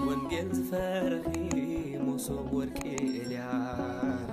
ወንጌል ዝፈረኺ መሶብ ወርቂ ኤልያስ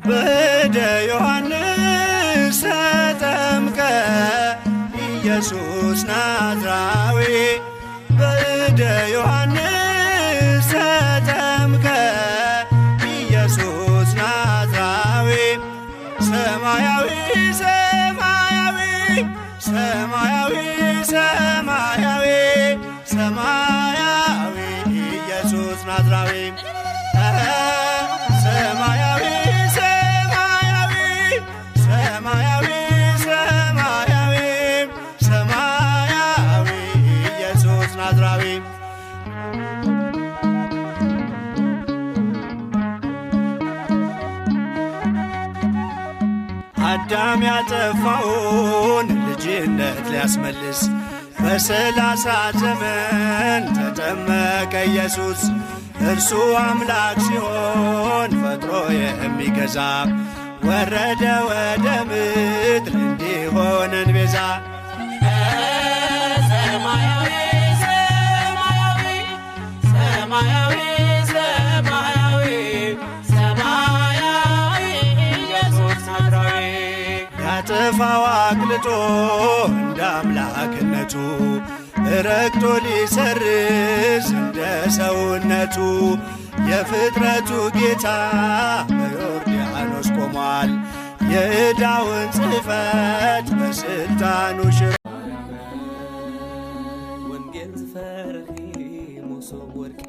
በእደ ዮሐንስ ተጠምቀ ኢየሱስ ናዝራዊ በእደ ዮሐንስ ተጠምቀ ኢየሱስ ናዝራዊ ሰማያዊ ሰማያዊ ሰማያዊ ሰማያዊ ሰማያዊ ኢየሱስ ናዝራዊ ሰማያዊ ሰማያዊ ሰማያዊ ሰማያዊ ሰማያዊ ኢየሱስ ናዝራዊ አዳም ያጠፋውን ልጅነት ሊያስመልስ በ30 ዘመን ተጠመቀ ኢየሱስ እርሱ አምላክ ሲሆን ፈጥሮ የሚገዛ ወረደ ወደ ምድር እንዲሆነን ቤዛ ሰማያዊ ሰማያዊ ሰማያዊ ሰማያዊ ሰማያዊ ኢየሱስ ናዝራዊ ያጠፋው አቅልጦ እንደ አምላክነቱ ረግጦ ሊሰርዝ እንደ ሰውነቱ የፍጥረቱ ጌታ በዮርዳኖስ ቆሟል። የዕዳውን ጽሕፈት በስልጣኑ ሽሮ ወንጌል ዝፈረኺ መሶብ ወርቂ